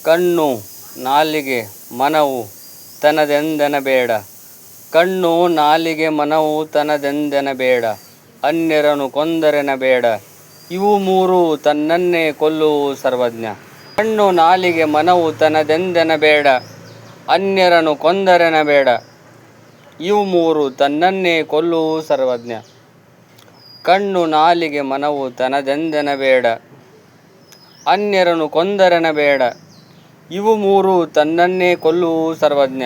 ಕಣ್ಣು ನಾಲಿಗೆ ಮನವು ತನದೆಂದೆನಬೇಡ. ಕಣ್ಣು ನಾಲಿಗೆ ಮನವು ತನದೆಂದೆನಬೇಡ. ಅನ್ಯರನು ಕೊಂದರೆನಬೇಡ. ಇವು ಮೂರು ತನ್ನನ್ನೇ ಕೊಲ್ಲುವು ಸರ್ವಜ್ಞ. ಕಣ್ಣು ನಾಲಿಗೆ ಮನವು ತನದೆಂದೆನಬೇಡ. ಅನ್ಯರನು ಕೊಂದರೆನಬೇಡ. ಇವು ಮೂರು ತನ್ನನ್ನೇ ಕೊಲ್ಲುವು ಸರ್ವಜ್ಞ. ಕಣ್ಣು ನಾಲಿಗೆ ಮನವು ತನದೆಂದೆನಬೇಡ. ಅನ್ಯರನು ಕೊಂದರೆನಬೇಡ. ಇವು ಮೂರು ತನ್ನನ್ನೇ ಕೊಲ್ಲುವು ಸರ್ವಜ್ಞ.